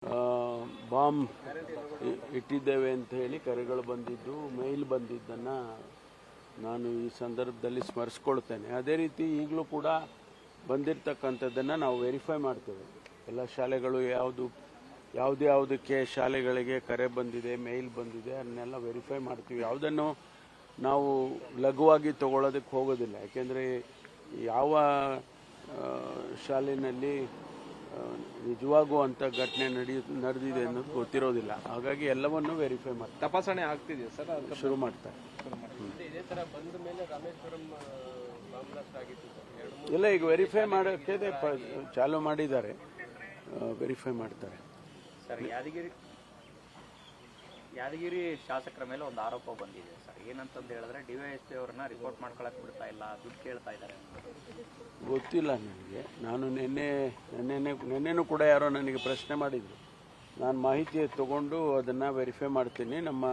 Bomb ಇಟ್ಟಿದ್ದೇವೆ ಅಂತ ಹೇಳಿ ಕರೆಗಳು ಬಂದಿದ್ದು, ಮೇಲ್ ಬಂದಿದ್ದನ್ನು ನಾನು ಈ ಸಂದರ್ಭದಲ್ಲಿ ಸ್ಮರಿಸ್ಕೊಳ್ತೇನೆ. ಅದೇ ರೀತಿ ಈಗಲೂ ಕೂಡ ಬಂದಿರತಕ್ಕಂಥದ್ದನ್ನು ನಾವು ವೆರಿಫೈ ಮಾಡ್ತೇವೆ. ಎಲ್ಲ ಶಾಲೆಗಳು ಯಾವುದಕ್ಕೆ ಶಾಲೆಗಳಿಗೆ ಕರೆ ಬಂದಿದೆ, ಮೇಲ್ ಬಂದಿದೆ, ಅದನ್ನೆಲ್ಲ ವೆರಿಫೈ ಮಾಡ್ತೀವಿ. ಯಾವುದನ್ನು ನಾವು ಲಘುವಾಗಿ ತಗೊಳ್ಳೋದಕ್ಕೆ ಹೋಗೋದಿಲ್ಲ. ಯಾಕೆಂದರೆ ಯಾವ ಶಾಲೆಯಲ್ಲಿ ನಿಜವಾಗೂ ಅಂತ ಘಟನೆ ನಡೆದಿದೆ ಅನ್ನೋದು ಗೊತ್ತಿರೋದಿಲ್ಲ. ಹಾಗಾಗಿ ಎಲ್ಲವನ್ನೂ ವೆರಿಫೈ ಮಾಡ್ತಾರೆ. ತಪಾಸಣೆ ಆಗ್ತಿದೆಯಾ ಸರ್? ಶುರು ಮಾಡ್ತಾರೆ. ಇದೇ ತರ ಬಂದ ಮೇಲೆ ರಾಮೇಶ್ವರಂ ಬಾಂಬ್ ಬ್ಲಾಸ್ಟ್ ಆಗಿತ್ತು. ಇಲ್ಲ, ಈಗ ವೆರಿಫೈ ಮಾಡೋಕ್ಕೆ ಚಾಲೂ ಮಾಡಿದ್ದಾರೆ, ವೆರಿಫೈ ಮಾಡ್ತಾರೆ. ಸರ್, ಯಾದಗಿರಿ ಶಾಸಕರ ಮೇಲೆ ಒಂದು ಆರೋಪ ಬಂದಿದೆ ಸರ್. ಏನಂತಂದು ಹೇಳಿದ್ರೆ ಡಿವೈಎಸ್ಪಿ ಅವರನ್ನ ರಿಪೋರ್ಟ್ ಮಾಡ್ಕೊಳಕ್ ಬಿಡ್ತಾ ಇಲ್ಲ, ದುಡ್ಡು ಕೇಳ್ತಾ ಇದ್ದಾರೆ. ಗೊತ್ತಿಲ್ಲ ನನಗೆ. ನಾನು ನಿನ್ನೆನೂ ಕೂಡ ಯಾರೋ ನನಗೆ ಪ್ರಶ್ನೆ ಮಾಡಿದರು. ನಾನು ಮಾಹಿತಿ ತಗೊಂಡು ಅದನ್ನು ವೆರಿಫೈ ಮಾಡ್ತೀನಿ. ನಮ್ಮ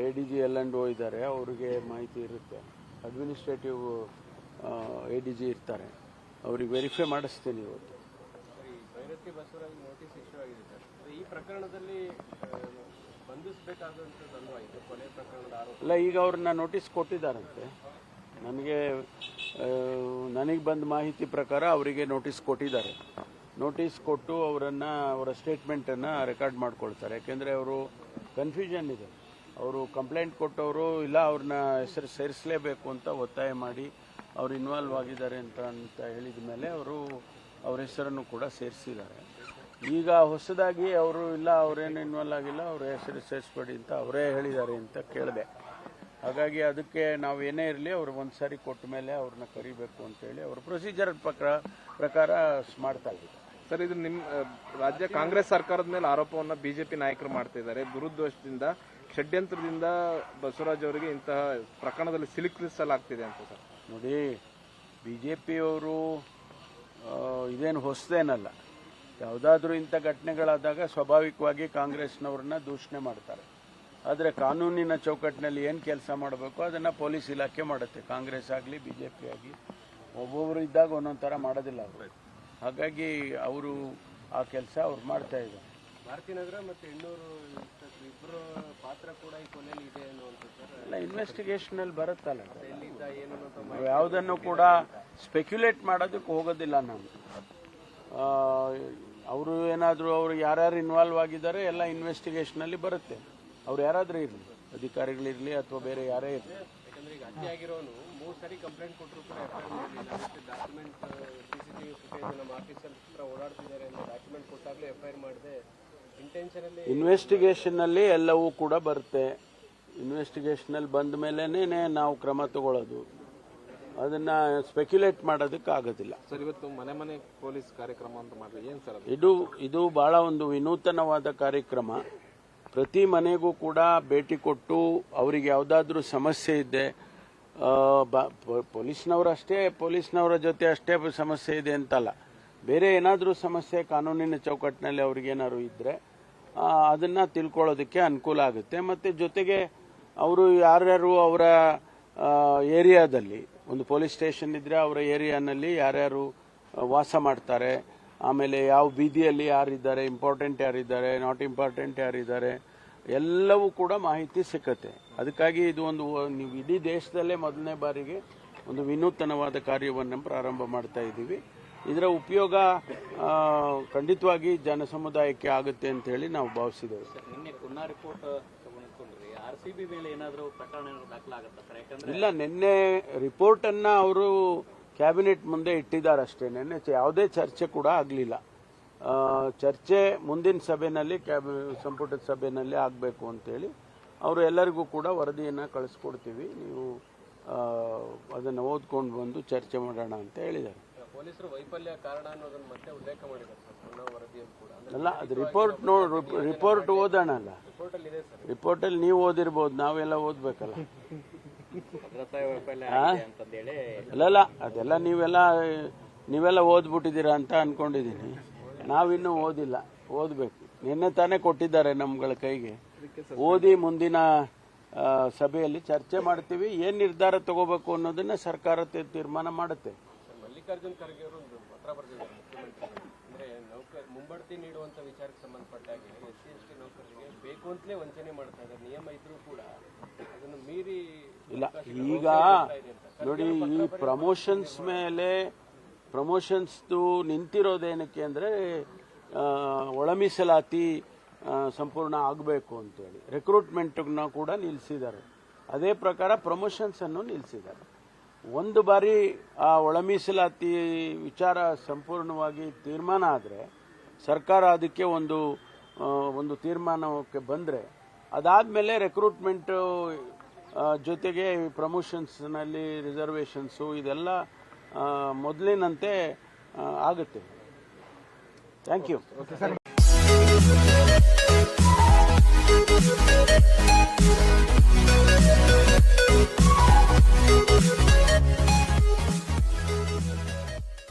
ADG L&O ಇದ್ದಾರೆ, ಅವ್ರಿಗೆ ಮಾಹಿತಿ ಇರುತ್ತೆ. ಅಡ್ಮಿನಿಸ್ಟ್ರೇಟಿವ್ ADG ಇರ್ತಾರೆ, ಅವ್ರಿಗೆ ವೆರಿಫೈ ಮಾಡಿಸ್ತೀನಿ ಇವತ್ತು. ಭೈರತಿ ಬಸವರಾಜ್ ನೋಟಿಸ್ ಇಶ್ಯೂ ಆಗಿದೆ ಸರ್. ಈ ಪ್ರಕರಣದಲ್ಲಿ ಬಂಧಿಸಬೇಕಾದಂಥದ್ದಲ್ವಾ ಇದು ಕೊಲೆ ಪ್ರಕರಣದ ಆರೋಪ? ಇಲ್ಲ, ಈಗ ಅವ್ರನ್ನ ನೋಟಿಸ್ ಕೊಟ್ಟಿದ್ದಾರಂತೆ. ನನಗೆ ಬಂದ ಮಾಹಿತಿ ಪ್ರಕಾರ ಅವರಿಗೆ ನೋಟಿಸ್ ಕೊಟ್ಟಿದ್ದಾರೆ. ನೋಟಿಸ್ ಕೊಟ್ಟು ಅವರ ಸ್ಟೇಟ್ಮೆಂಟನ್ನು ರೆಕಾರ್ಡ್ ಮಾಡ್ಕೊಳ್ತಾರೆ. ಯಾಕೆಂದರೆ ಅವರು ಕನ್ಫ್ಯೂಷನ್ ಇದೆ. ಅವರು ಕಂಪ್ಲೇಂಟ್ ಕೊಟ್ಟವರು ಇಲ್ಲ, ಅವ್ರನ್ನ ಹೆಸರು ಸೇರಿಸಲೇಬೇಕು ಅಂತ ಒತ್ತಾಯ ಮಾಡಿ ಅವರು ಇನ್ವಾಲ್ವ್ ಆಗಿದ್ದಾರೆ ಅಂತ ಹೇಳಿದ ಮೇಲೆ ಅವ್ರ ಹೆಸರನ್ನು ಕೂಡ ಸೇರಿಸಿದ್ದಾರೆ. ಈಗ ಹೊಸದಾಗಿ ಅವರು ಇಲ್ಲ, ಅವರೇನು ಇನ್ವಾಲ್ವ್ ಆಗಿಲ್ಲ, ಅವ್ರ ಹೆಸರು ಸೇರಿಸ್ಬೇಡಿ ಅಂತ ಅವರೇ ಹೇಳಿದ್ದಾರೆ ಅಂತ ಕೇಳಿದೆ. ಹಾಗಾಗಿ ಅದಕ್ಕೆ ನಾವು ಏನೇ ಇರಲಿ ಅವರು ಒಂದು ಸಾರಿ ಕೊಟ್ಟ ಮೇಲೆ ಅವ್ರನ್ನ ಕರಿಬೇಕು ಅಂತೇಳಿ ಅವ್ರ ಪ್ರೊಸೀಜರ್ ಪ್ರಕಾರ ಮಾಡ್ತಾ ಇದ್ದಾರೆ. ಸರ್, ಇದು ನಿಮ್ಮ ರಾಜ್ಯ ಕಾಂಗ್ರೆಸ್ ಸರ್ಕಾರದ ಮೇಲೆ ಆರೋಪವನ್ನು BJP ನಾಯಕರು ಮಾಡ್ತಾ ಇದ್ದಾರೆ. ದುರುದ್ದೇಶದಿಂದ, ಷಡ್ಯಂತ್ರದಿಂದ ಬಸವರಾಜ್ ಅವರಿಗೆ ಇಂತಹ ಪ್ರಕರಣದಲ್ಲಿ ಸಿಲುಕಿಸಲಾಗ್ತಿದೆ ಅಂತ ಸರ್. ನೋಡಿ, BJPಯವರು ಇದೇನು ಹೊಸದೇನಲ್ಲ. ಯಾವುದಾದ್ರೂ ಇಂಥ ಘಟನೆಗಳಾದಾಗ ಸ್ವಾಭಾವಿಕವಾಗಿ ಕಾಂಗ್ರೆಸ್ನವ್ರನ್ನ ದೂಷಣೆ ಮಾಡ್ತಾರೆ. ಆದರೆ ಕಾನೂನಿನ ಚೌಕಟ್ಟಿನಲ್ಲಿ ಏನು ಕೆಲಸ ಮಾಡಬೇಕು ಅದನ್ನು ಪೊಲೀಸ್ ಇಲಾಖೆ ಮಾಡುತ್ತೆ. ಕಾಂಗ್ರೆಸ್ ಆಗಲಿ BJP ಆಗಲಿ ಒಬ್ಬೊಬ್ಬರು ಇದ್ದಾಗ ಒಂದೊಂದು ಥರ ಮಾಡೋದಿಲ್ಲ ಅವರು. ಹಾಗಾಗಿ ಅವರು ಆ ಕೆಲಸ ಅವ್ರು ಮಾಡ್ತಾ ಇದ್ದಾರೆ. ಭಾರತೀನಗರ ಮತ್ತು ಹೆಣ್ಣೂರು ಇಬ್ಬರು ಪಾತ್ರ ಕೂಡ ಈ ಕೊನೆಯಲ್ಲಿ ಇದೆ ಅನ್ನುವಂಥದ್ದು. ಎಲ್ಲ ಇನ್ವೆಸ್ಟಿಗೇಷನಲ್ಲಿ ಬರುತ್ತಲ್ಲ, ಯಾವುದನ್ನು ಕೂಡ ಸ್ಪೆಕ್ಯುಲೇಟ್ ಮಾಡೋದಕ್ಕೆ ಹೋಗೋದಿಲ್ಲ ನಾನು. ಅವರು ಏನಾದರೂ ಅವರು ಯಾರ್ಯಾರು ಇನ್ವಾಲ್ವ್ ಆಗಿದ್ದಾರೆ ಎಲ್ಲ ಇನ್ವೆಸ್ಟಿಗೇಷನಲ್ಲಿ ಬರುತ್ತೆ. ಅವ್ರು ಯಾರಾದರೂ ಇರಲಿ, ಅಧಿಕಾರಿಗಳಿರಲಿ ಅಥವಾ ಬೇರೆ ಯಾರೇ ಇರಲಿ. ಯಾಕಂದ್ರೆ ಈಗ ಹತ್ಯೆ ಆಗಿರೋನು 3 ಸರಿ ಕಂಪ್ಲೇಂಟ್ ಕೊಟ್ಟರು ಕೂಡ ಎಫ್ಐಆರ್ ಮಾಡಲಿಲ್ಲ. ಡಾಕ್ಯುಮೆಂಟ್ CCTV ಫುಟೇಜ್ ನಮ್ಮ ಆಫೀಸರ್ ಹತ್ರ ಓಡಾಡ್ತಿದ್ದಾರೆ ಅಂತ ಡಾಕ್ಯುಮೆಂಟ್ ಕೊಟ್ಟಾಗಲೂ ಎಫ್ಐಆರ್ ಮಾಡದೆ ಇಂಟೆನ್ಷನಲ್ಲಿ ಇನ್ವೆಸ್ಟಿಗೇಷನ್ನಲ್ಲಿ ಎಲ್ಲವೂ ಕೂಡ ಬರುತ್ತೆ. ಇನ್ವೆಸ್ಟಿಗೇಷನಲ್ಲಿ ಬಂದ ಮೇಲೇನೆ ನಾವು ಕ್ರಮ ತಗೊಳ್ಳೋದು. ಅದನ್ನ ಸ್ಪೆಕ್ಯುಲೇಟ್ ಮಾಡೋದಕ್ಕೆ ಆಗೋದಿಲ್ಲ. ಸರ್, ಇವತ್ತು ಮನೆ ಪೊಲೀಸ್ ಕಾರ್ಯಕ್ರಮ ಅಂತ ಮಾಡಿದ್ರೆ ಏನು ಸರ್? ಇದು ಬಹಳ ಒಂದು ವಿನೂತನವಾದ ಕಾರ್ಯಕ್ರಮ. ಪ್ರತಿ ಮನೆಗೂ ಕೂಡ ಭೇಟಿ ಕೊಟ್ಟು ಅವರಿಗೆ ಯಾವುದಾದ್ರೂ ಸಮಸ್ಯೆ ಇದ್ದೆ, ಪೊಲೀಸ್ನವರ ಜೊತೆ ಅಷ್ಟೇ ಸಮಸ್ಯೆ ಇದೆ ಅಂತಲ್ಲ, ಬೇರೆ ಏನಾದರೂ ಸಮಸ್ಯೆ ಕಾನೂನಿನ ಚೌಕಟ್ಟಿನಲ್ಲಿ ಅವ್ರಿಗೇನಾದ್ರು ಇದ್ದರೆ ಅದನ್ನು ತಿಳ್ಕೊಳ್ಳೋದಕ್ಕೆ ಅನುಕೂಲ ಆಗುತ್ತೆ. ಮತ್ತು ಜೊತೆಗೆ ಅವರು ಯಾರ್ಯಾರು ಅವರ ಏರಿಯಾದಲ್ಲಿ, ಒಂದು ಪೊಲೀಸ್ ಸ್ಟೇಷನ್ ಇದ್ದರೆ ಅವರ ಏರಿಯಾನಲ್ಲಿ ಯಾರ್ಯಾರು ವಾಸ ಮಾಡ್ತಾರೆ, ಆಮೇಲೆ ಯಾವ ಬೀದಿಯಲ್ಲಿ ಯಾರಿದ್ದಾರೆ, ಇಂಪಾರ್ಟೆಂಟ್ ಯಾರಿದ್ದಾರೆ, ನಾಟ್ ಇಂಪಾರ್ಟೆಂಟ್ ಯಾರಿದ್ದಾರೆ, ಎಲ್ಲವೂ ಕೂಡ ಮಾಹಿತಿ ಸಿಕ್ಕತ್ತೆ. ಅದಕ್ಕಾಗಿ ಇದು ನೀವು ಇಡೀ ದೇಶದಲ್ಲೇ ಮೊದಲನೇ ಬಾರಿಗೆ ಒಂದು ವಿನೂತನವಾದ ಕಾರ್ಯವನ್ನು ಪ್ರಾರಂಭ ಮಾಡ್ತಾ ಇದ್ದೀವಿ. ಇದರ ಉಪಯೋಗ ಖಂಡಿತವಾಗಿ ಜನಸಮುದಾಯಕ್ಕೆ ಆಗುತ್ತೆ ಅಂತ ಹೇಳಿ ನಾವು ಭಾವಿಸಿದ್ದೇವೆ. ನಿನ್ನೆ ಕುನ್ನಾ ರಿಪೋರ್ಟ್ ತಗೊಂಡ್ಕೊಂಡ್ರಿ, RCB ಮೇಲೆ ಏನಾದರೂ ಪ್ರಕರಣ ದಾಖಲಾಗುತ್ತೆ ಸರ್? ಯಾಕಂದ್ರೆ ಇಲ್ಲ, ನಿನ್ನೆ ರಿಪೋರ್ಟನ್ನು ಅವರು ಕ್ಯಾಬಿನೆಟ್ ಮುಂದೆ ಇಟ್ಟಿದ್ದಾರೆ ಅಷ್ಟೇ. ನಿನ್ನೆ ಯಾವುದೇ ಚರ್ಚೆ ಕೂಡ ಆಗಲಿಲ್ಲ. ಚರ್ಚೆ ಮುಂದಿನ ಸಭೆಯಲ್ಲಿ, ಸಂಪುಟದ ಸಭೆಯಲ್ಲಿ ಆಗಬೇಕು ಅಂತೇಳಿ ಅವರು ಎಲ್ಲರಿಗೂ ಕೂಡ ವರದಿಯನ್ನು ಕಳಿಸ್ಕೊಡ್ತೀವಿ, ನೀವು ಅದನ್ನು ಓದ್ಕೊಂಡು ಬಂದು ಚರ್ಚೆ ಮಾಡೋಣ ಅಂತ ಹೇಳಿದ್ದಾರೆ. ಪೊಲೀಸರು ವೈಫಲ್ಯ ಕಾರಣ ಅನ್ನೋದನ್ನು ಮತ್ತೆ ಉಲ್ಲೇಖ ಮಾಡಿದ್ದಾರೆ ಸರ್ ವರದಿಯಲ್ಲಿ ಕೂಡ. ಅಲ್ಲ, ಅದು ರಿಪೋರ್ಟ್ ಓದೋಣ ಅಲ್ಲ. ರಿಪೋರ್ಟಲ್ಲಿ ನೀವು ಓದಿರ್ಬೋದು, ನಾವೆಲ್ಲ ಓದಬೇಕಲ್ಲ. ಅಲ್ಲಲ್ಲ, ಅದೆಲ್ಲ ನೀವೆಲ್ಲ ಓದ್ಬಿಟ್ಟಿದ್ದೀರಾ ಅಂತ ಅನ್ಕೊಂಡಿದ್ದೀನಿ. ನಾವಿನ್ನೂ ಓದಿಲ್ಲ, ಓದಬೇಕು. ನಿನ್ನೆ ತಾನೇ ಕೊಟ್ಟಿದ್ದಾರೆ ನಮ್ಗಳ ಕೈಗೆ. ಓದಿ ಮುಂದಿನ ಸಭೆಯಲ್ಲಿ ಚರ್ಚೆ ಮಾಡ್ತೀವಿ. ಏನು ನಿರ್ಧಾರ ತಗೋಬೇಕು ಅನ್ನೋದನ್ನ ಸರ್ಕಾರ ತೀರ್ಮಾನ ಮಾಡುತ್ತೆ. ಮಲ್ಲಿಕಾರ್ಜುನ್ ಖರ್ಗೆ ಅವರು ಒಂದು ಪತ್ರ ಬರೆದಿದ್ದಾರೆ ಮುಖ್ಯಮಂತ್ರಿಗಳು. ಅಂದ್ರೆ ಮುಂಬಡ್ತಿ ನೀಡುವಂತ ವಿಚಾರಕ್ಕೆ ಸಂಬಂಧಪಟ್ಟಾಗೆ SC/ST ನೌಕರರಿಗೆ ಬೇಕು ಅಂತಲೇ ವಂಚನೆ ಮಾಡ್ತಾ ಇದ್ದಾರೆ. ನಿಯಮ ಇದ್ರೂ ಕೂಡ ಅದನ್ನು ಮೀರಿ ಇಲ್ಲ. ಈಗ ನೋಡಿ, ಈ ಪ್ರಮೋಷನ್ಸ್ ಮೇಲೆ ಪ್ರಮೋಷನ್ಸ್ದು ನಿಂತಿರೋದೇನಕ್ಕೆ ಅಂದರೆ ಒಳ ಮೀಸಲಾತಿ ಸಂಪೂರ್ಣ ಆಗಬೇಕು ಅಂತೇಳಿ ರಿಕ್ರೂಟ್ಮೆಂಟ್ನ ಕೂಡ ನಿಲ್ಲಿಸಿದ್ದಾರೆ. ಅದೇ ಪ್ರಕಾರ ಪ್ರಮೋಷನ್ಸ್ ಅನ್ನು ನಿಲ್ಲಿಸಿದ್ದಾರೆ. ಒಂದು ಬಾರಿ ಆ ಒಳ ಮೀಸಲಾತಿ ವಿಚಾರ ಸಂಪೂರ್ಣವಾಗಿ ತೀರ್ಮಾನ ಆದರೆ ಸರ್ಕಾರ ಅದಕ್ಕೆ ಒಂದು ತೀರ್ಮಾನಕ್ಕೆ ಬಂದರೆ ಅದಾದಮೇಲೆ ರೆಕ್ರೂಟ್ಮೆಂಟ್ ಜೊತೆಗೆ ಪ್ರಮೋಷನ್ಸ್ನಲ್ಲಿ ರಿಸರ್ವೇಷನ್ಸು ಇದೆಲ್ಲ ಮೊದಲಿನಂತೆ ಆಗುತ್ತೆ. Thank you.